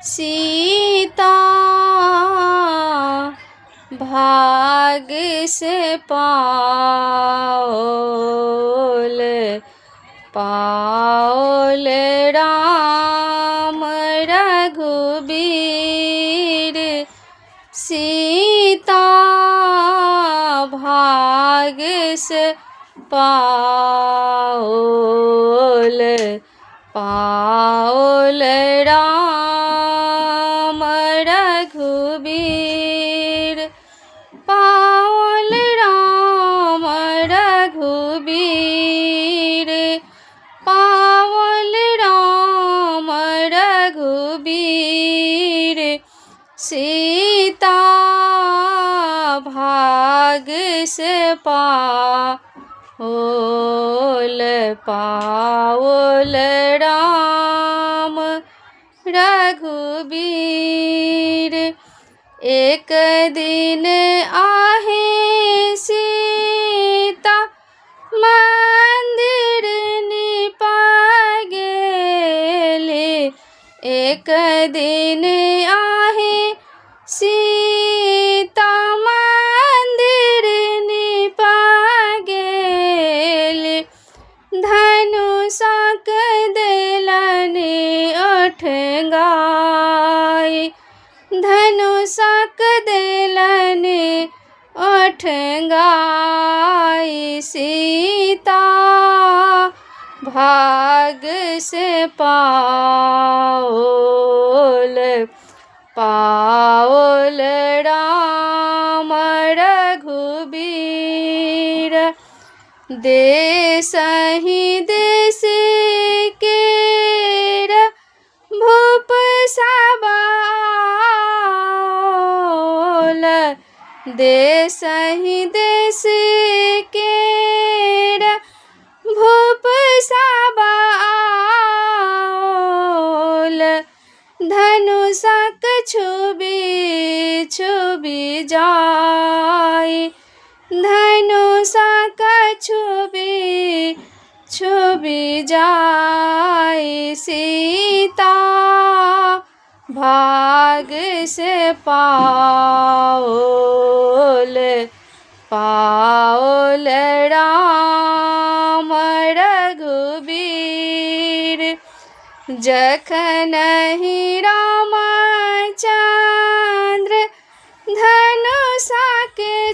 सीता भाग से पाओल पाओल राम रघुबीर। सीता भाग से पाओल पाओल राम रघुबीर। पाओल राम रघुबीर। पाओल राम रघुबीर। सीता भाग से पाओल पाओल राम रघुबीर। एक दिन आहे सीता मंदिर निपा गेले। एक दिन आहे सीता मंदिर निपा गेले। धनुषक देलनि ओठंगाई। धनुषक देलनि ओठंगाई। सीता भाग से पाओल पाओल राम रघुबीर। देसहि देश केर भूप सबाओल। देसहि देश केर भूप सबाओल। धनुषक छुबी छुबी जाई। धनुषक छुबी छुबी जाई। सीता भाग से पाओल पाओल राम रघुबीर। जखनहि रामचंद्र धनुषा के